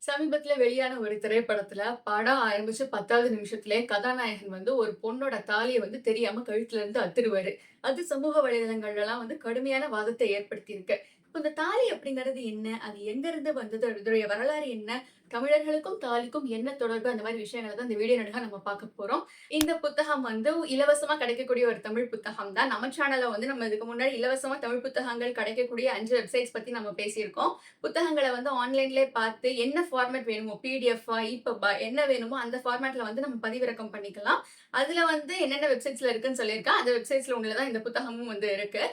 சமீபத்துல வெளியான ஒரு திரைப்படத்துல படம் ஆரம்பிச்சு 10வது நிமிஷத்திலே கதாநாயகன் ஒரு பொண்ணோட தாலிய தெரியாம கழுத்துல இருந்து அத்துருவாரு. அது சமூக வலைதளங்கள்லாம் கடுமையான வாதத்தை ஏற்படுத்தியிருக்கு. இப்ப இந்த தாலி அப்படிங்கிறது என்ன? அது எங்கிருந்து வந்தது? அதோடைய வரலாறு என்ன? தமிழர்களுக்கும் தாலிக்கும் என்ன தொடர்பு? அந்த மாரி விஷயங்கள தான் இந்த வீடியோ நடுக நம்ம பார்க்க போறோம். இந்த புத்தகம் இலவசமா கிடைக்கக்கூடிய ஒரு தமிழ் புத்தகம் தான். நம்ம சேனல்ல நம்ம இதுக்கு முன்னாடி இலவசமா தமிழ் புத்தகங்கள் கிடைக்கக்கூடிய 5 வெப்சைட்ஸ் பத்தி நம்ம பேசியிருக்கோம். புத்தகங்கள ஆன்லைன்லயே பார்த்து என்ன ஃபார்மேட் வேணுமோ பிடிஎஃப்பா, இபுப்பா என்ன வேணுமோ அந்த ஃபார்மேட்ல நம்ம பதிவிறக்கம் பண்ணிக்கலாம். அதுல என்னென்ன வெப்சைட்ஸ்ல இருக்குன்னு சொல்லியிருக்கேன். அந்த வெப்சைட்ஸ்ல ஒண்ணுல தான் இந்த புத்தகமும் இருக்கு.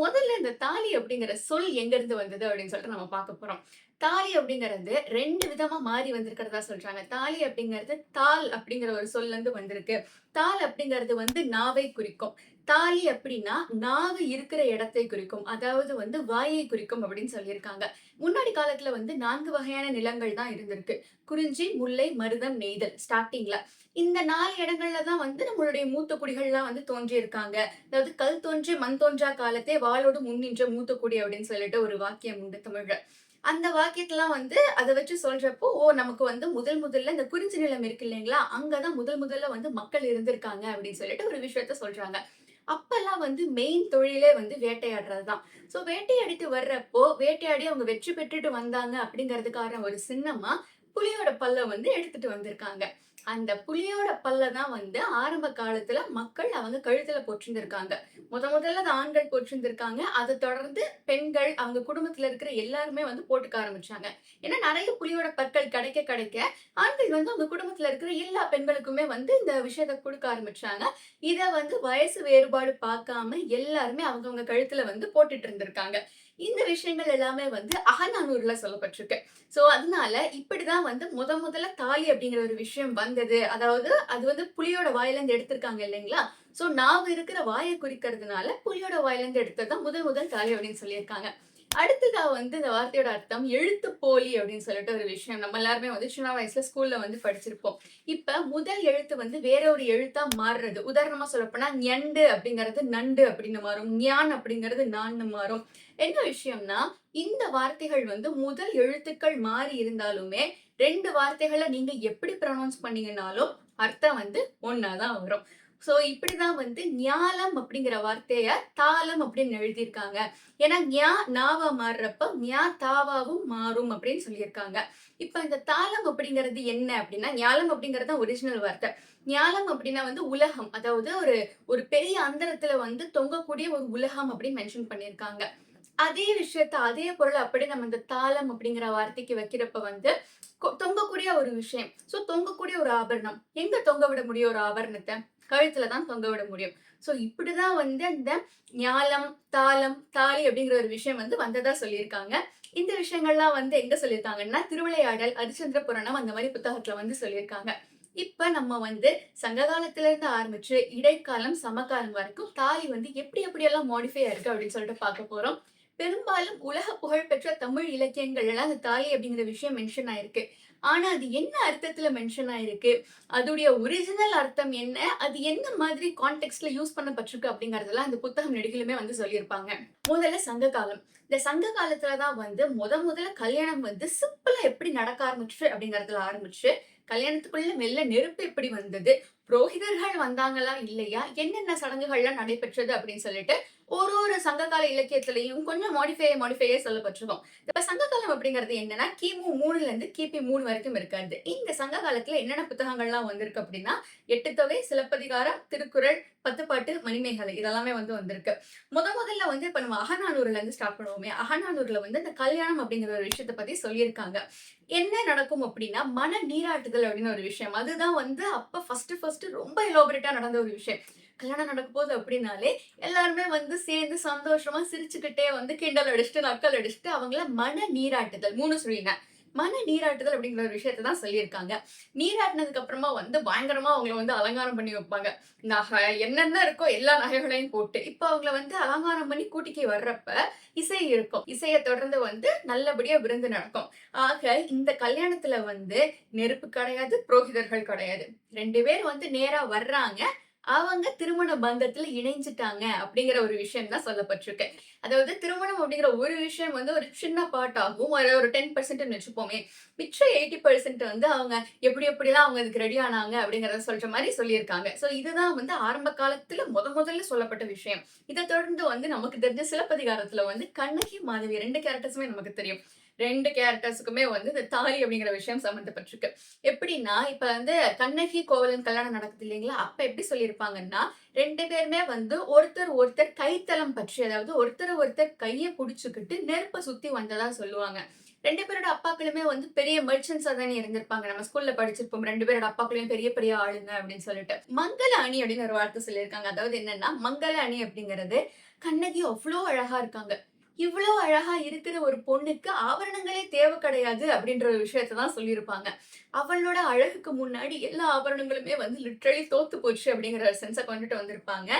முதல்ல இந்த தாலி அப்படிங்கிற சொல் எங்கிருந்து வந்தது அப்படின்னு சொல்லிட்டு நம்ம பார்க்க போறோம். தாலி அப்படிங்கிறது 2 விதமா மாறி வந்திருக்கிறதா சொல்றாங்க. தாலி அப்படிங்கிறது தால் அப்படிங்கிற ஒரு சொல்ல இருந்து வந்திருக்கு. தால் அப்படிங்கிறது நாவை குறிக்கும். தாலி அப்படின்னா நாவு இருக்கிற இடத்தை குறிக்கும். அதாவது வாயை குறிக்கும் அப்படின்னு சொல்லியிருக்காங்க. முன்னாடி காலத்துல 4 வகையான நிலங்கள் தான் இருந்திருக்கு. குறிஞ்சி, முல்லை, மருதம், நெய்தல் ஸ்டார்ட்டிங்ல. இந்த 4 இடங்கள்ல தான் நம்மளுடைய மூத்த குடிகள்லாம் தோன்றியிருக்காங்க. அதாவது கல் தோன்றி மண் தோன்றா காலத்தே வாளோடு முன்னின்ற மூத்த குடி அப்படின்னு சொல்லிட்டு ஒரு வாக்கியம் உண்டு தமிழ்ல. அந்த வாக்கியத்தலாம் அத வச்சு சொல்றப்போ, நமக்கு முதல் முதல்ல இந்த குறிஞ்சி நிலம் இருக்கு இல்லைங்களா? அங்க தான் முதல் முதல்ல மக்கள் இருந்திருக்காங்க அப்படின்னு சொல்லிட்டு ஒரு விஷயத்த சொல்றாங்க. அப்பல்லாம் மெயின் தொழிலே வேட்டையாடுறது தான். வேட்டையாடிட்டு வர்றப்போ, வேட்டையாடி அவங்க வெற்றி பெற்றுட்டு வந்தாங்க அப்படிங்கிறதுக்கான ஒரு சின்னமா, புலியோட பல்ல எடுத்துட்டு வந்திருக்காங்க. அந்த புலியோட பல்ல தான் ஆரம்ப காலத்துல மக்கள் அவங்க கழுத்துல போட்டிருந்திருக்காங்க. முதல்ல அது ஆண்கள் போட்டிருந்திருக்காங்க. அத தொடர்ந்து பெண்கள், அவங்க குடும்பத்துல இருக்கிற எல்லாருமே போட்டுக்க ஆரம்பிச்சாங்க. ஏன்னா நெறைய புலியோட பற்கள் கிடைக்க கிடைக்க, ஆண்கள் அவங்க குடும்பத்துல இருக்கிற எல்லா பெண்களுக்குமே இந்த விஷயத்த குடுக்க ஆரம்பிச்சாங்க. இத வயசு வேறுபாடு பார்க்காம எல்லாருமே அவங்கவங்க கழுத்துல போட்டுட்டு இருந்திருக்காங்க. இந்த விஷயங்கள் எல்லாமே அகநானூறுல சொல்லப்பட்டிருக்கு. அதனால இப்படிதான் முதல்ல தாலி அப்படிங்கிற ஒரு விஷயம் வந்தது. அதாவது அது புலியோட வாயில இருந்து எடுத்திருக்காங்க இல்லைங்களா? நாவு இருக்கிற வாய குறிக்கிறதுனால புலியோட வாயில இருந்து எடுத்தது தான் முதல் தாலி அப்படின்னு சொல்லியிருக்காங்க. அடுத்ததா இந்த வார்த்தையோட அர்த்தம் எழுத்துப்போலி அப்படின்னு சொல்லிட்டு ஒரு விஷயம். நம்ம எல்லாருமே சின்ன வயசுல ஸ்கூல்ல படிச்சிருப்போம். இப்ப முதல் எழுத்து வேற ஒரு எழுத்தா மாறுறது. உதாரணமா சொல்லப்போனா ஞண்டு அப்படிங்கிறது நண்டு அப்படின்னு மாறும். ஞான் அப்படிங்கிறது நான்னு மாறும். என்ன விஷயம்னா, இந்த வார்த்தைகள் முதல் எழுத்துக்கள் மாறி இருந்தாலுமே 2 வார்த்தைகள நீங்க எப்படி ப்ரொனவுன்ஸ் பண்ணீங்கன்னாலும் அர்த்தம் ஒண்ணா தான் வரும். இப்படிதான் ஞாலம் அப்படிங்கிற வார்த்தைய தாளம் அப்படின்னு எழுதியிருக்காங்க. ஏன்னா நாவா மாறுறப்ப தாவாவும் மாறும் அப்படின்னு சொல்லியிருக்காங்க. இப்ப இந்த தாளம் அப்படிங்கிறது என்ன அப்படின்னா, ஞாலம் அப்படிங்கிறது தான் ஒரிஜினல் வார்த்தை. ஞாலம் அப்படின்னா உலகம். அதாவது ஒரு ஒரு பெரிய அந்தரத்துல தொங்கக்கூடிய ஒரு உலகம் அப்படின்னு மென்ஷன் பண்ணியிருக்காங்க. அதே விஷயத்த, அதே பொருள அப்படியே நம்ம இந்த தாளம் அப்படிங்கிற வார்த்தைக்கு வைக்கிறப்ப தொங்கக்கூடிய ஒரு விஷயம். தொங்கக்கூடிய ஒரு ஆபரணம். எங்க தொங்க விட முடியும் ஒரு ஆபரணத்த? கழுத்துல தான் தொங்க விட முடியும். இப்படிதான் அந்த ஞாலம், தாளம், தாலி அப்படிங்கிற ஒரு விஷயம் வந்ததா சொல்லியிருக்காங்க. இந்த விஷயங்கள்லாம் எங்க சொல்லியிருக்காங்கன்னா, திருவிளையாடல், அரிச்சந்திர புராணம் அந்த மாரி புத்தகத்துல சொல்லியிருக்காங்க. இப்ப நம்ம சங்க காலத்துல இருந்து ஆரம்பிச்சு இடைக்காலம், சமகாலம் வரைக்கும் தாலி எப்படி எப்படியெல்லாம் மாடிஃபை ஆயிருக்கு அப்படின்னு சொல்லிட்டு பார்க்க போறோம். பெரும்பாலும் உலக புகழ்பெற்ற தமிழ் இலக்கியங்கள் எல்லாம் அந்த தாலி அப்படிங்கிற விஷயம் மென்ஷன் ஆயிருக்கு. ஆனா அது என்ன அர்த்தத்துல மென்ஷன் ஆயிருக்கு? அதோடைய ஒரிஜினல் அர்த்தம் என்ன? அது என்ன மாதிரி கான்டெக்ஸ்ட்ல யூஸ் பண்ணப்பட்டிருக்கு அப்படிங்கறதெல்லாம் இந்த புத்தகம் நெடுகிலுமே சொல்லியிருப்பாங்க. முதல்ல சங்க காலம். இந்த சங்க காலத்துல தான் முதல்ல கல்யாணம் சிம்பிளா எப்படி நடக்க ஆரம்பிச்சு அப்படிங்கறதுல ஆரம்பிச்சு, கல்யாணத்துக்குள்ள மெல்ல நெருப்பு எப்படி வந்தது? புரோகிதர்கள் வந்தாங்களா? இல்லையா? என்னென்ன சடங்குகள்லாம் நடைபெற்றது அப்படின்னு சொல்லிட்டு ஒரு சங்ககால இலக்கியத்திலையும் கொஞ்சம் மாடிஃபையே சொல்லப்பட்டிருக்கும். இப்ப சங்ககாலம் அப்படிங்கிறது என்னன்னா, கிமு 3ல இருந்து கிபி 3 வரைக்கும் இருக்கிறது. இந்த சங்க காலத்துல என்னென்ன புத்தகங்கள்லாம் வந்திருக்கு அப்படின்னா, எட்டுத்தொகை, சிலப்பதிகாரம், திருக்குறள், பத்துப்பாட்டு, மணிமேகலை இதெல்லாமே வந்திருக்கு. முதல்ல இப்ப நம்ம அகநானூறுல இருந்து ஸ்டார்ட் பண்ணுவோமே. அகநானூறுல இந்த கல்யாணம் அப்படிங்கிற ஒரு விஷயத்த பத்தி சொல்லியிருக்காங்க. என்ன நடக்கும் அப்படின்னா, மன நீராட்டுதல் அப்படின்னு ஒரு விஷயம். அதுதான் அப்ப ஃபர்ஸ்ட் ரொம்ப எலாபரேட்டா நடந்த ஒரு விஷயம். கல்யாணம் நடக்க போகுது அப்படின்னாலே எல்லாருமே சேர்ந்து சந்தோஷமா சிரிச்சுக்கிட்டே கிண்டல் அடிச்சுட்டு, நக்கல் அடிச்சுட்டு அவங்கள மன நீராட்டுதல் 3 சொல்லினேன். மன நீராட்டுதல் அப்படிங்கிற ஒரு விஷயத்த தான் சொல்லியிருக்காங்க. நீராட்டினதுக்கு அப்புறமா பயங்கரமா அவங்கள அலங்காரம் பண்ணி வைப்பாங்க. நகை என்னென்ன இருக்கோ எல்லா நகைகளையும் போட்டு. இப்ப அவங்கள அலங்காரம் பண்ணி கூட்டிக்கு வர்றப்ப இசை இருக்கும். இசைய தொடர்ந்து நல்லபடியா விருந்து நடக்கும். ஆக இந்த கல்யாணத்துல நெருப்பு கிடையாது, புரோகிதர்கள் கிடையாது. 2 பேர் நேரா வர்றாங்க. அவங்க திருமண பந்தத்துல இணைஞ்சுட்டாங்க அப்படிங்கிற ஒரு விஷயம் தான் சொல்லப்பட்டிருக்கு. அதாவது திருமணம் அப்படிங்கிற ஒரு விஷயம் வந்து ஒரு சின்ன பார்ட் ஆகும். ஒரு 10% வச்சுப்போமே. மிச்சம் 80% வந்து அவங்க எப்படி எப்படிலாம் அவங்க இதுக்கு ரெடி ஆனாங்க அப்படிங்கிறத சொல்ற மாரி சொல்லியிருக்காங்க. ஸோ இதுதான் வந்து ஆரம்ப காலத்துல முதல்ல சொல்லப்பட்ட விஷயம். இத தொடர்ந்து வந்து நமக்கு தெரிஞ்ச சிலப்பதிகாரத்துல வந்து கண்ணகி, மாதவி 2 கேரக்டர்ஸுமே நமக்கு தெரியும். 2 கேரக்டர்ஸுக்குமே வந்து இந்த தாலி அப்படிங்கிற விஷயம் சம்மந்தப்பட்டிருக்கு. எப்படின்னா, இப்ப வந்து கண்ணகி, கோவலன் கல்யாணம் நடக்குது இல்லைங்களா? அப்ப எப்படி சொல்லியிருப்பாங்கன்னா, 2 பேருமே வந்து ஒருத்தர் கைத்தலம் பற்றி, அதாவது ஒருத்தர் கைய புடிச்சுக்கிட்டு நெருப்ப சுத்தி வந்ததா சொல்லுவாங்க. 2 பேரோட அப்பாக்களுமே வந்து பெரிய மெர்ச்சன்ட்ஸா தானே இருந்திருப்பாங்க. நம்ம ஸ்கூல்ல படிச்சிருப்போம். 2 பேரோட அப்பாக்களும் பெரிய பெரிய ஆளுங்க அப்படின்னு சொல்லிட்டு. மங்கள அணி அப்படின்னு ஒரு வார்த்தை சொல்லியிருக்காங்க. அதாவது என்னன்னா, மங்கள அணி அப்படிங்கிறது கண்ணகி அவ்ளோ அழகா இருக்காங்க. இவ்ளோ அழகா இருக்கிற ஒரு பொண்ணுக்கு ஆபரணங்களே தேவை கிடையாது அப்படின்ற ஒரு விஷயத்த தான் சொல்லியிருப்பாங்க. அவளோட அழகுக்கு முன்னாடி எல்லா ஆபரணங்களுமே வந்து லிட்டரலி தோத்து போச்சு அப்படிங்கிற ஒரு சென்ஸ கொண்டுட்டு வந்திருப்பாங்க.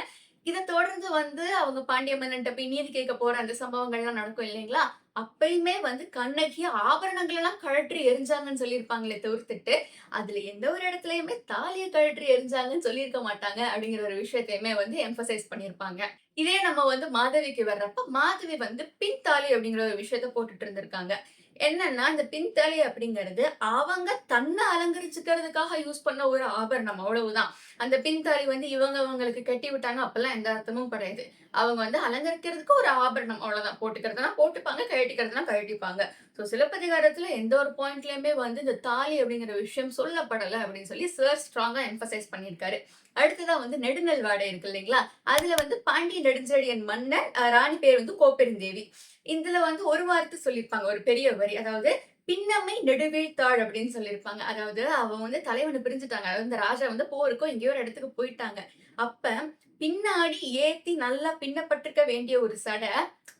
இத தொடர்ந்து வந்து அவங்க பாண்டிய மன்னன்ட்ட போய் நீதி கேட்க போற அந்த சம்பவங்கள்லாம் நடக்கும் இல்லைங்களா? அப்பயுமே வந்து கண்ணகி ஆபரணங்கள் எல்லாம் கழற்றி எறிஞ்சாங்கன்னு சொல்லியிருப்பாங்களே தவிர்த்துட்டு, அதுல எந்த ஒரு இடத்துலயுமே தாலிய கழற்றி எறிஞ்சாங்கன்னு சொல்லியிருக்க மாட்டாங்க அப்படிங்கிற ஒரு விஷயத்தையுமே வந்து எம்பசைஸ் பண்ணியிருப்பாங்க. இதே நம்ம வந்து மாதவிக்கு வர்றப்ப, மாதவி வந்து பின்தாலி அப்படிங்கிற ஒரு விஷயத்த போட்டுட்டு இருந்திருக்காங்க. என்னன்னா, இந்த பின்தாலி அப்படிங்கிறது அவங்க தன்ன அலங்கரிச்சுக்கிறதுக்காக யூஸ் பண்ண ஒரு ஆபரணம் அவ்வளவுதான். அந்த பின்தாலி வந்து இவங்களுக்கு கட்டி விட்டாங்க அப்பல்லாம் எந்த அர்த்தமும் கிடையாது. அவங்க வந்து அலங்கரிக்கிறதுக்கு ஒரு ஆபரணம் அவ்வளவுதான். போட்டுக்கிறதுனா போட்டுப்பாங்க, கழட்டிக்கிறதுனா கழட்டிப்பாங்க. ஸோ சிலப்பதிகாரத்துல எந்த ஒரு பாயிண்ட்லயுமே வந்து இந்த தாலி அப்படிங்கிற விஷயம் சொல்லப்படல அப்படின்னு சொல்லி சார் ஸ்ட்ராங்கா எம்பசைஸ் பண்ணியிருக்காரு. அடுத்ததா வந்து நெடுநல் வாடை இருக்கு இல்லைங்களா? அதுல வந்து பாண்டிய நெடுஞ்செழியன் மன்னன், ராணி பேர் வந்து கோப்பெருந்தேவி. இதுல வந்து ஒரு வார்த்தை சொல்லியிருப்பாங்க. ஒரு பெரிய வரி. அதாவது "பின்னமை நெடுவீழ்த்தாள்" அப்படின்னு சொல்லியிருப்பாங்க. அதாவது அவன் வந்து தலைவன பிரிஞ்சுட்டாங்க. அதாவது இந்த ராஜா வந்து போருக்கோ எங்கேயோ ஒரு இடத்துக்கு போயிட்டாங்க. அப்ப பின்னாடி ஏத்தி நல்லா பின்னப்பட்டிருக்க வேண்டிய ஒரு சடை,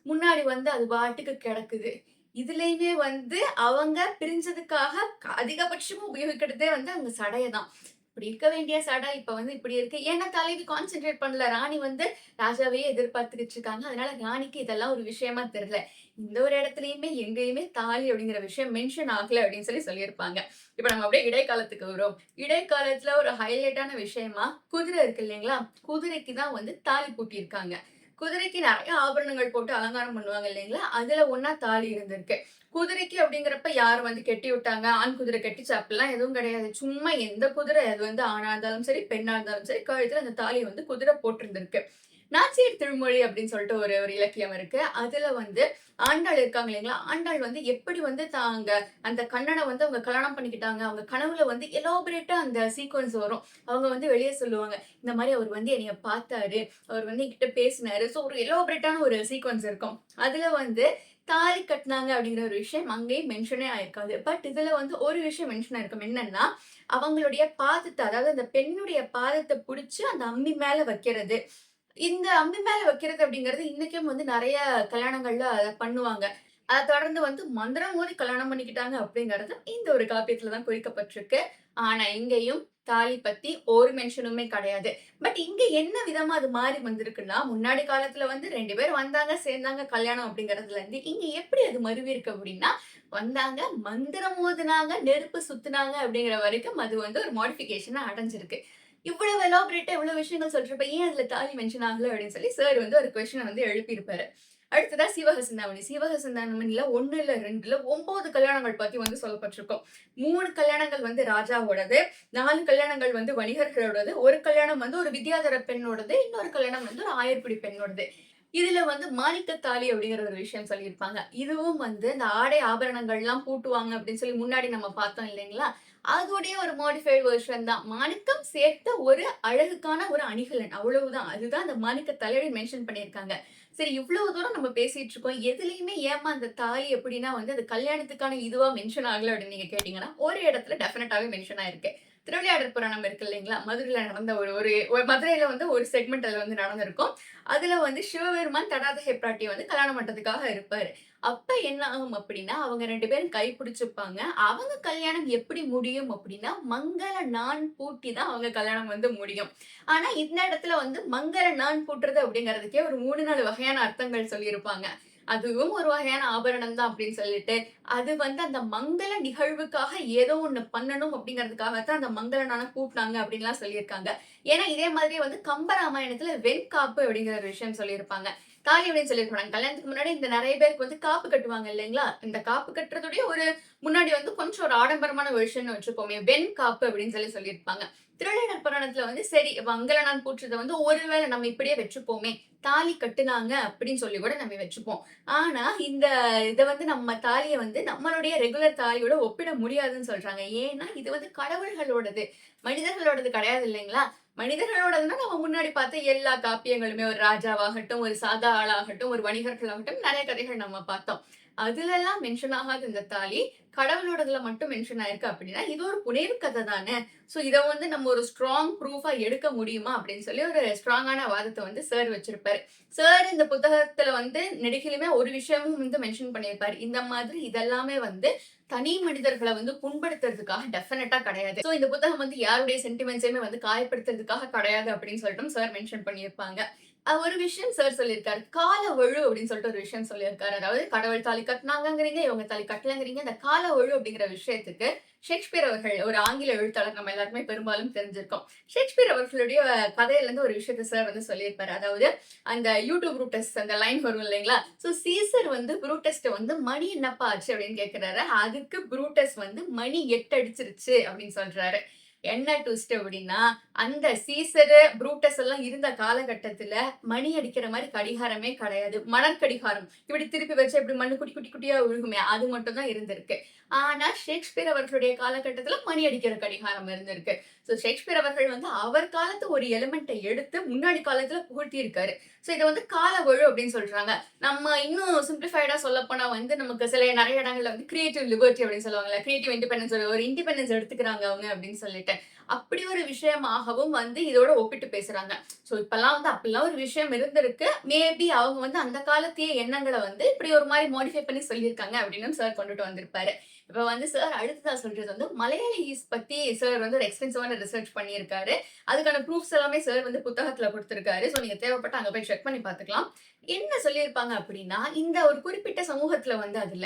முன்னாடி வந்து அது பாட்டுக்கு கிடக்குது. இதுலயுமே வந்து அவங்க பிரிஞ்சதுக்காக அதிகபட்சமா உபயோகிக்கிறதே வந்து அவங்க சடைய தான். இப்படி இருக்க வேண்டிய சடை இப்ப வந்து இப்படி இருக்கு. ஏன்னா தலைவி கான்சன்ட்ரேட் பண்ணல. ராணி வந்து ராஜாவையே எதிர்பார்த்துக்கிட்டு இருக்காங்க. அதனால ராணிக்கு இதெல்லாம் ஒரு விஷயமா தெரியல. இந்த ஒரு இடத்துலயுமே எங்கேயுமே தாலி அப்படிங்கிற விஷயம் மென்ஷன் ஆகல அப்படின்னு சொல்லி சொல்லியிருப்பாங்க. இப்ப நம்ம அப்படியே இடைக்காலத்துக்கு வருவோம். இடைக்காலத்துல ஒரு ஹைலைட்டான விஷயமா குதிரை இருக்கு இல்லைங்களா? குதிரைக்கு தான் வந்து தாலி பூட்டியிருக்காங்க. குதிரைக்கு நெறைய ஆபரணங்கள் போட்டு அலங்காரம் பண்ணுவாங்க இல்லைங்களா? அதுல ஒண்ணா தாலி இருந்திருக்கு. குதிரைக்கு அப்படிங்கிறப்ப யார் வந்து கெட்டி விட்டாங்க? ஆண் குதிரை கட்டுச்சு அப்படிலாம் எதுவும் கிடையாது. சும்மா எந்த குதிரை அது வந்து ஆணா இருந்தாலும் சரி, பெண்ணா இருந்தாலும் சரி, கழுத்துல அந்த தாலிய வந்து குதிரை போட்டிருந்திருக்கு. நாச்சியார் திருமொழி அப்படின்னு சொல்லிட்டு ஒரு ஒரு இலக்கியம் இருக்கு. அதுல வந்து ஆண்டாள் இருக்காங்க இல்லைங்களா? ஆண்டாள் வந்து எப்படி வந்து தாங்க அந்த கண்ணன வந்து அவங்க கல்யாணம் பண்ணிக்கிட்டாங்க. அவங்க கனவுல வந்து எலாபரேட்டா அந்த சீக்வென்ஸ் வரும். அவங்க வந்து வெளிய சொல்லுவாங்க. இந்த மாரி அவர் வந்து என்னைய பார்த்தாரு. அவர் வந்து என்கிட்ட பேசினாரு. ஸோ ஒரு எலாபரேட்டான ஒரு சீக்வென்ஸ் இருக்கும். அதுல வந்து தாலி கட்டுனாங்க அப்படிங்கிற ஒரு விஷயம் அங்கேயும் மென்ஷனே ஆயிருக்காது. பட் இதுல வந்து ஒரு விஷயம் மென்ஷன் ஆயிருக்கும். என்னன்னா, அவங்களுடைய பாதத்த அதாவது அந்த பெண்ணுடைய பாதத்த புடிச்சு அந்த அம்மி மேல வைக்கிறது. இந்த அம்பி மேல வைக்கிறது அப்படிங்கிறது இன்னைக்கும் வந்து நெறைய கல்யாணங்கள்ல அத பண்ணுவாங்க. அத தொடர்ந்து வந்து மந்திரம் மோதி கல்யாணம் பண்ணிக்கிட்டாங்க அப்படிங்கிறது இந்த ஒரு காப்பியத்துல தான் குறிக்கப்பட்டிருக்கு. ஆனா இங்கேயும் தாலி பத்தி ஒரு மென்ஷனுமே கிடையாது. பட் இங்க என்ன விதமா அது மாறி வந்திருக்குன்னா, முன்னாடி காலத்துல வந்து 2 பேர் வந்தாங்க, சேர்ந்தாங்க கல்யாணம் அப்படிங்கிறதுல இருந்து, இங்க எப்படி அது மருவியிருக்கு அப்படின்னா, வந்தாங்க, மந்திரம் மோதுனாங்க, நெருப்பு சுத்துனாங்க அப்படிங்கிற வரைக்கும் அது வந்து ஒரு மாடிஃபிகேஷன அடைஞ்சிருக்கு. இவ்வளவு எலாபரேட்டா இவ்வளவு விஷயங்கள் சொல்றப்ப ஏன் அதுல தாலி மென்ஷன் ஆகல அப்படின்னு சொல்லி சார் வந்து ஒரு கொஸ்டின வந்து எழுப்பியிருப்பாரு. அடுத்ததா சீவக சிந்தாமணி. சீவக சிந்தாமணில 1 இல்ல 2 இல்ல 9 கல்யாணங்கள் பத்தி வந்து சொல்லப்பட்டிருக்கும். 3 கல்யாணங்கள் வந்து ராஜாவோடது, 4 கல்யாணங்கள் வந்து வணிகர்களோடது, 1 கல்யாணம் வந்து ஒரு வித்யாதர பெண்ணோடது, இன்னொரு கல்யாணம் வந்து ஒரு ஆயர்குடி பெண்ணோடது. இதுல வந்து மாணிக்க தாலி அப்படிங்கிற ஒரு விஷயம் சொல்லியிருப்பாங்க. இதுவும் வந்து இந்த ஆடை ஆபரணங்கள்லாம் பூட்டுவாங்க அப்படின்னு சொல்லி முன்னாடி நம்ம பார்த்தோம் இல்லைங்களா? அதோடைய ஒரு மாடிஃபைட் வெர்ஷன் தான். மாணிக்கம் சேர்த்த ஒரு அழகுக்கான ஒரு அணிகலன். அவ்வளவுதான். அதுதான் அந்த மாணிக்க தலைவி மென்ஷன் பண்ணியிருக்காங்க. சரி இவ்வளவு தூரம் நம்ம பேசிட்டு இருக்கோம். எதுலயுமே ஏம்மா அந்த தாலி எப்படின்னா வந்து அது கல்யாணத்துக்கான இதுவா மென்ஷன் ஆகல அப்படின்னு நீங்க கேட்டீங்கன்னா, ஒரு இடத்துல டெஃபினட்டாவே மென்ஷன் ஆயிருக்கு. திருவிளையாடற் புராணம் இருக்கு இல்லைங்களா? மதுரையில நடந்த ஒரு ஒரு ஒரு மதுரையில வந்து ஒரு செக்மெண்ட் அதுல வந்து நடந்திருக்கும். அதுல வந்து சிவபெருமான் தடாதகை பிராட்டிய வந்து கல்யாணம் பண்றதுக்காக இருப்பாரு. அப்ப என்ன ஆகும் அப்படின்னா, அவங்க 2 பேரும் கை பிடிச்சுப்பாங்க. அவங்க கல்யாணம் எப்படி முடியும் அப்படின்னா, மங்கள நாள் பூட்டி தான் அவங்க கல்யாணம் வந்து முடியும். ஆனா, இந்த இடத்துல வந்து மங்கள நாள் பூட்டுறது அப்படிங்கிறதுக்கே ஒரு 3, 4 வகையான அர்த்தங்கள் சொல்லியிருப்பாங்க. அதுவும் ஒரு வகையான ஆபரணம் தான் அப்படின்னு சொல்லிட்டு, அது வந்து அந்த மங்கள நிகழ்வுக்காக ஏதோ ஒண்ணு பண்ணணும் அப்படிங்கிறதுக்காக தான் அந்த மங்களனான கூட்டுனாங்க அப்படின்லாம் சொல்லியிருக்காங்க. ஏன்னா இதே மாதிரி வந்து கம்பராமாயணத்துல வெண்காப்பு அப்படிங்கிற ஒரு விஷயம் சொல்லியிருப்பாங்க. தாலி அப்படின்னு சொல்லியிருப்பாங்க. கல்யாணத்துக்கு முன்னாடி இந்த நெறைய பேருக்கு வந்து காப்பு கட்டுவாங்க இல்லைங்களா? இந்த காப்பு கட்டுறதுடைய ஒரு முன்னாடி வந்து கொஞ்சம் ஒரு ஆடம்பரமான வெர்ஷன்னு வச்சுப்போமே. வெண்காப்பு அப்படின்னு சொல்லியிருப்பாங்க. திருநீலர் புராணத்துல வந்து சரி மங்களனான் கூற்றத வந்து ஒருவேளை நம்ம இப்படியே வச்சுப்போமே. தாலி கட்டுனாங்க அப்படின்னு சொல்லி கூட நம்ம வச்சுப்போம். ஆனா இந்த இத வந்து நம்ம தாலிய வந்து நம்மளுடைய ரெகுலர் தாலியோட ஒப்பிட முடியாதுன்னு சொல்றாங்க. ஏன்னா இது வந்து கடவுள்களோடது. மனிதர்களோடது கிடையாது இல்லைங்களா? மனிதர்களோடதுன்னா நம்ம முன்னாடி பார்த்த எல்லா காப்பியங்களுமே ஒரு ராஜாவாகட்டும், ஒரு சாதா ஆளாகட்டும், ஒரு வணிகர்களாகட்டும் நெறைய கதைகள் நம்ம பார்த்தோம். அதுலலாம் மென்ஷன் ஆகாத இந்த தாலி, கடவுளோடதுல மட்டும் மென்ஷன் ஆயிருக்கு அப்படின்னா, இது ஒரு புனைவு கதை தானே! ஸோ இத வந்து நம்ம ஒரு ஸ்ட்ராங் ப்ரூஃபா எடுக்க முடியுமா? அப்படின்னு சொல்லி ஒரு ஸ்ட்ராங்கான வாதத்த வந்து சார் வச்சிருப்பாரு. சார் இந்த புத்தகத்துல வந்து நெடுகிலுமே ஒரு விஷயமும் வந்து மென்ஷன் பண்ணியிருப்பாரு. இந்த மாதிரி இதெல்லாமே வந்து தனி மனிதர்கள வந்து புண்படுத்துறதுக்காக டெஃபினட்டா கிடையாது. சோ இந்த புத்தகம் வந்து யாருடைய சென்டிமெண்ட்ஸயுமே வந்து காயப்படுத்துறதுக்காக கிடையாது அப்படின்னு சொல்லிட்டும் சார் மென்ஷன் பண்ணியிருப்பாங்க. ஒரு விஷயம் சார் சொல்லியிருக்காரு. கால வழு அப்படின்னு சொல்லிட்டு ஒரு விஷயம் சொல்லியிருக்காரு. அதாவது கடவுள் தாலி கட்டுனாங்கங்கிறீங்க, இவங்க தாலி கட்டலங்கிறீங்க. இந்த கால வழு அப்படிங்கிற விஷயத்துக்கு ஷேக்ஸ்பியர் அவர்கள் ஒரு ஆங்கில எழுத்தாளர் நம்ம எல்லாருக்குமே பெரும்பாலும் தெரிஞ்சிருக்கும். ஷேக்ஸ்பியர் அவர்களுடைய கதையில இருந்து ஒரு விஷயத்த சார் வந்து சொல்லியிருப்பாரு. அதாவது அந்த யூடியூப் ப்ரூட்டஸ் அந்த லைன் வரும் இல்லைங்களா? சோ சீசர் வந்து ப்ரூட்டஸ்ட்ட வந்து மணி என்னப்பா ஆச்சு அப்படின்னு கேட்கிறாரு. அதுக்கு ப்ரூட்டஸ் வந்து மணி 8 அடிச்சிருச்சு அப்படின்னு சொல்றாரு. என்ன ட்விஸ்ட் அப்படின்னா, அந்த சீசரு, புரூட்டஸ் எல்லாம் இருந்த காலகட்டத்துல மணி அடிக்கிற மாரி கடிகாரமே கிடையாது. மணற்கடிகாரம். இப்படி திருப்பி வச்சா இப்படி மண்ணு குட்டி குட்டி குட்டியா விழுகுமே, அது மட்டும் தான் இருந்திருக்கு. ஆனா ஷேக்ஸ்பியர் அவர்களுடைய காலகட்டத்துல மணி அடிக்கிற கடிகாரம் இருந்திருக்கு. சோ ஷேக்ஸ்பியர் அவர்கள் வந்து அவர் காலத்து ஒரு எலிமெண்ட்ட எடுத்து முன்னாடி காலத்துல புகுத்தியிருக்காரு. சோ இத வந்து கால வழு அப்படின்னு சொல்றாங்க. நம்ம இன்னும் சிம்ப்ளிஃபைடா சொல்லப்போனா வந்து நமக்கு சில நெறைய இடங்கள்ல வந்து கிரியேட்டிவ் லிபர்ட்டி அப்படின்னு சொல்லுவாங்கல்ல. கிரியேட்டிவ் இண்டிபெண்டன்ஸ் ஒரு இண்டிபெண்டன்ஸ் எடுத்துக்கிறாங்க அவங்க அப்படின்னு சொல்லிட்டு. அப்படி ஒரு விஷயமாகவும் வந்து இதோட ஒப்பிட்டு பேசுறாங்க. சோ இப்பல்லாம் வந்து அப்படிலாம் ஒரு விஷயம் இருந்திருக்கு. மேபி அவங்க வந்து அந்த காலத்திய எண்ணங்கள வந்து இப்படி ஒரு மாரி மாடிஃபை பண்ணி சொல்லியிருக்காங்க அப்படின்னு சார் கொண்டுட்டு வந்திருப்பாரு. இப்ப வந்து சார் அடுத்ததா சொல்றது வந்து மலையாளிஸ் பத்தி சார் வந்து ஒரு எக்ஸ்டென்சிவான ரிசர்ச் பண்ணியிருக்காரு. அதுக்கான ப்ரூஃப்ஸ் எல்லாமே சார் வந்து புத்தகத்துல குடுத்திருக்காரு. சோ நீங்க தேவைப்பட்டா அங்க போய் செக் பண்ணி பார்த்துக்கலாம். என்ன சொல்லியிருப்பாங்க அப்படின்னா, இந்த ஒரு குறிப்பிட்ட சமூகத்துல வந்து அதுல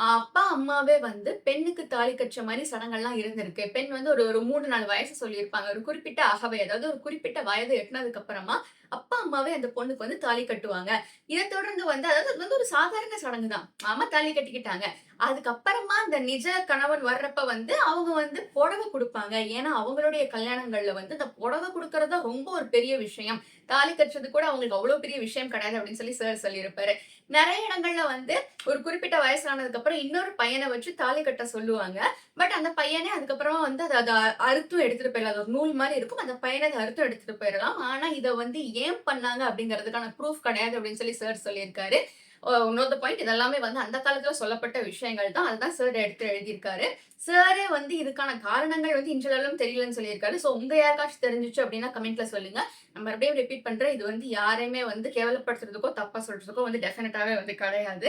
அப்பா, அம்மாவே வந்து பெண்ணுக்கு தாலி கட்டுற மாரி சடங்கெல்லாம் இருந்திருக்கு. பெண் வந்து ஒரு ஒரு 3, 4 வயசு சொல்லியிருப்பாங்க. ஒரு குறிப்பிட்ட அகவை, அதாவது ஒரு குறிப்பிட்ட வயது எட்டுனதுக்கு அப்புறமா, அப்பா, அம்மாவே அந்த பொண்ணுக்கு வந்து தாலி கட்டுவாங்க. இத தொடர்ந்து வந்து அதாவது அது வந்து ஒரு சாதாரண சடங்கு தான். மாமா தாலி கட்டிக்கிட்டாங்க. அதுக்கப்புறமா அந்த நிஜ கணவன் வர்றப்ப வந்து, அவங்க வந்து புடவ குடுப்பாங்க. ஏன்னா, அவங்களுடைய கல்யாணங்கள்ல வந்து இந்த புடவ குடுக்குறது தான் ரொம்ப ஒரு பெரிய விஷயம். தாலி கட்டுறது கூட அவங்களுக்கு அவ்ளோ பெரிய விஷயம் கிடையாது அப்படின்னு சொல்லி சார் சொல்லியிருப்பாரு. நெறைய இடங்கள்ல வந்து ஒரு குறிப்பிட்ட வயசானதுக்கு அப்புறம் இன்னொரு பையன வச்சு தாலி கட்ட சொல்லுவாங்க. பட் அந்த பையனே அதுக்கப்புறமா வந்து அத அத அறுத்தும் எடுத்துட்டு போயிடலாம். அது ஒரு நூல் மாரி இருக்கும். அந்த பையனே அத அறுத்தும் எடுத்துட்டு போயிரலாம். ஆனா இத வந்து ஏன் பண்ணாங்க அப்படிங்கிறதுக்கான ப்ரூஃப் கிடையாது அப்படின்னு சொல்லி சார் சொல்லியிருக்காரு. இன்னொரு பாயிண்ட் இதெல்லாமே வந்து அந்த காலத்துல சொல்லப்பட்ட விஷயங்கள் தான். அதுதான் சார் எடுத்து எழுதியிருக்காரு. சாரே வந்து இதுக்கான காரணங்கள் வந்து இன்றளவும் தெரியலன்னு சொல்லியிருக்காரு. சோ உங்க யாருக்காச்சும் தெரிஞ்சுச்சு அப்படின்னா கமெண்ட்ல சொல்லுங்க. நான் மறுபடியும் ரிப்பீட் பண்றேன். இது வந்து யாரையுமே வந்து கேவலப்படுத்துறதுக்கோ, தப்பா சொல்றதுக்கோ வந்து டெஃபினட்டாவே வந்து கிடையாது.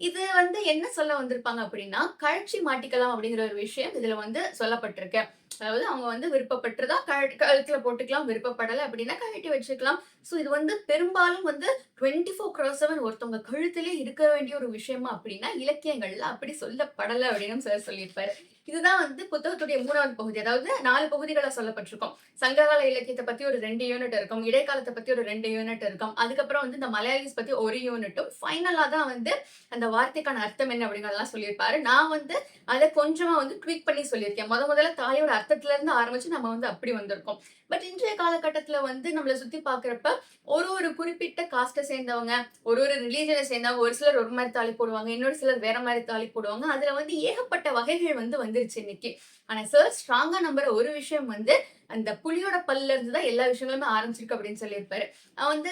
இது வந்து என்ன சொல்ல வந்திருப்பாங்க அப்படின்னா, கழற்றி மாட்டிக்கலாம் அப்படிங்கிற ஒரு விஷயம் இதுல வந்து சொல்லப்பட்டிருக்கு. அதாவது அவங்க வந்து விருப்பப்பட்டதா கழுத்துல போட்டுக்கலாம். விருப்பப்படல அப்படின்னா கழட்டி வச்சுக்கலாம். சோ இது வந்து பெரும்பாலும் வந்து 24/7 ஒருத்தவங்க கழுத்திலே இருக்க வேண்டிய ஒரு விஷயமா அப்படின்னா, இலக்கியங்கள்ல அப்படி சொல்லப்படல அப்படின்னும் சார் சொல்லியிருப்பாரு. இதுதான் வந்து புத்தகத்துடைய 3வது பகுதி. அதாவது 4 பகுதிகளா சொல்லப்பட்டிருக்கும். சங்ககால இலக்கியத்த பத்தி ஒரு 2 யூனிட் இருக்கும். இடைக்காலத்த பத்தி ஒரு 2 யூனிட் இருக்கும். அதுக்கப்புறம் வந்து இந்த மலையாளிஸ் பத்தி 1 யூனிட்டும், ஃபைனலா தான் வந்து அந்த வார்த்தைக்கான அர்த்தம் என்ன அப்படிங்கிறதெல்லாம் சொல்லியிருப்பாரு. நான் வந்து அத கொஞ்சமா வந்து ட்வீக் பண்ணி சொல்லியிருக்கேன். முதல்ல தாலியோட அர்த்தத்துல இருந்து ஆரம்பிச்சு நம்ம வந்து அப்படி வந்திருக்கோம். பட் இன்றைய காலகட்டத்துல வந்து நம்மள சுத்தி பார்க்கிறப்ப, ஒரு ஒரு குறிப்பிட்ட காஸ்ட்ட சேர்ந்தவங்க, ஒரு ஒரு ரிலிஜியன சேர்ந்தவங்க, ஒரு சிலர் ஒரு மாரி தாலி போடுவாங்க. இன்னொரு சிலர் வேற மாரி தாலி போடுவாங்க. அதுல வந்து ஏகப்பட்ட வகைகள் வந்து வந்துருச்சு இன்னைக்கு. ஆனா சார் ஸ்ட்ராங்கா நம்புற ஒரு விஷயம் வந்து, அந்த புலியோட பல்லுல இருந்து தான் எல்லா விஷயங்களுமே ஆரம்பிச்சிருக்கு அப்படின்னு சொல்லியிருப்பாரு. நான் வந்து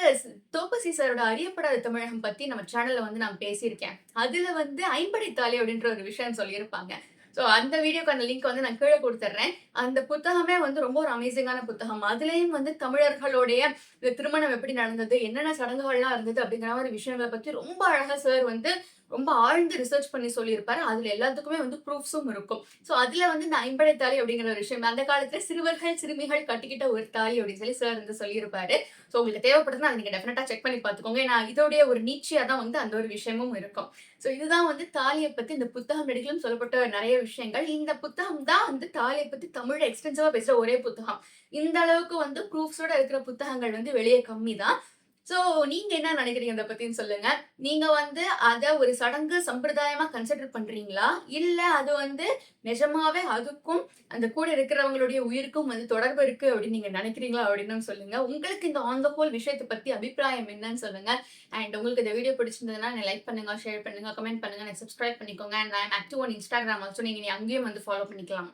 தோப்பசி சாரோட அறியப்படாத தமிழகம் பத்தி நம்ம சேனல்ல வந்து நான் பேசியிருக்கேன். அதுல வந்து ஐம்படை தாலி அப்படின்ற ஒரு விஷயம் சொல்லியிருப்பாங்க. சோ அந்த வீடியோக்கான லிங்க் வந்து நான் கீழ குடுத்துடுறேன். அந்த புத்தகமே வந்து ரொம்ப ஒரு அமேசிங்கான புத்தகம். அதுலயும் வந்து தமிழர்களுடைய இந்த திருமணம் எப்படி நடந்தது? என்னென்ன சடங்குகள்லாம் இருந்தது? அப்படிங்கிற மாரி விஷயங்கள பத்தி ரொம்ப அழகா சார் வந்து ரொம்ப ஆழ்ந்து ரிசர்ச் பண்ணி சொல்லியிருப்பாரு. அதுல எல்லாத்துக்குமே வந்து ப்ரூஃப்ஸும் இருக்கும். ஸோ அதுல வந்து இந்த ஐம்படை தாலி அப்படிங்கிற ஒரு விஷயம் அந்த காலத்துல சிறுவர்கள், சிறுமிகள் கட்டிக்கிட்ட ஒரு தாலி அப்படின்னு சொல்லி சார் வந்து சொல்லியிருப்பாரு. ஸோ உங்களுக்கு தேவைப்படுதுன்னா அத நீங்க டெஃபினட்டா செக் பண்ணி பார்த்துக்கோங்க. ஏன்னா இதோடைய ஒரு நீட்சியா தான் வந்து அந்த ஒரு விஷயமும் இருக்கும். ஸோ இதுதான் வந்து தாலிய பத்தி இந்த புத்தகம் நெடுகிலும் சொல்லப்பட்ட நெறைய விஷயங்கள். இந்த புத்தகம் தான் வந்து தாலிய பத்தி தமிழ்ல எக்ஸ்டென்சிவா பேசுற ஒரே புத்தகம். இந்த அளவுக்கு வந்து ப்ரூஃப்ஸோட இருக்கிற புத்தகங்கள் வந்து வெளிய கம்மி தான். ஸோ நீங்க என்ன நினைக்கிறீங்க இத பத்தின்னு சொல்லுங்க. நீங்க வந்து அத ஒரு சடங்கு சம்பிரதாயமா கன்சிடர் பண்றீங்களா? இல்ல அது வந்து நிஜமாவே அதுக்கும் அந்த கூட இருக்கிறவங்களுடைய உயிருக்கும் வந்து தொடர்பு இருக்கு அப்படின்னு நீங்க நினைக்கிறீங்களா? அப்படின்னும் சொல்லுங்க. உங்களுக்கு இந்த ஆன் த ஹோல் விஷயத்த பத்தி அபிப்பிராயம் என்னன்னு சொல்லுங்க. அண்ட் உங்களுக்கு இந்த வீடியோ பிடிச்சிருந்ததுன்னா லைக் பண்ணுங்க, ஷேர் பண்ணுங்க, கமெண்ட் பண்ணுங்க, சப்ஸ்கிரைப் பண்ணிக்கோங்க. And I am active on Instagram also. நீங்க அங்கேயும் வந்து ஃபாலோ பண்ணிக்கலாம்.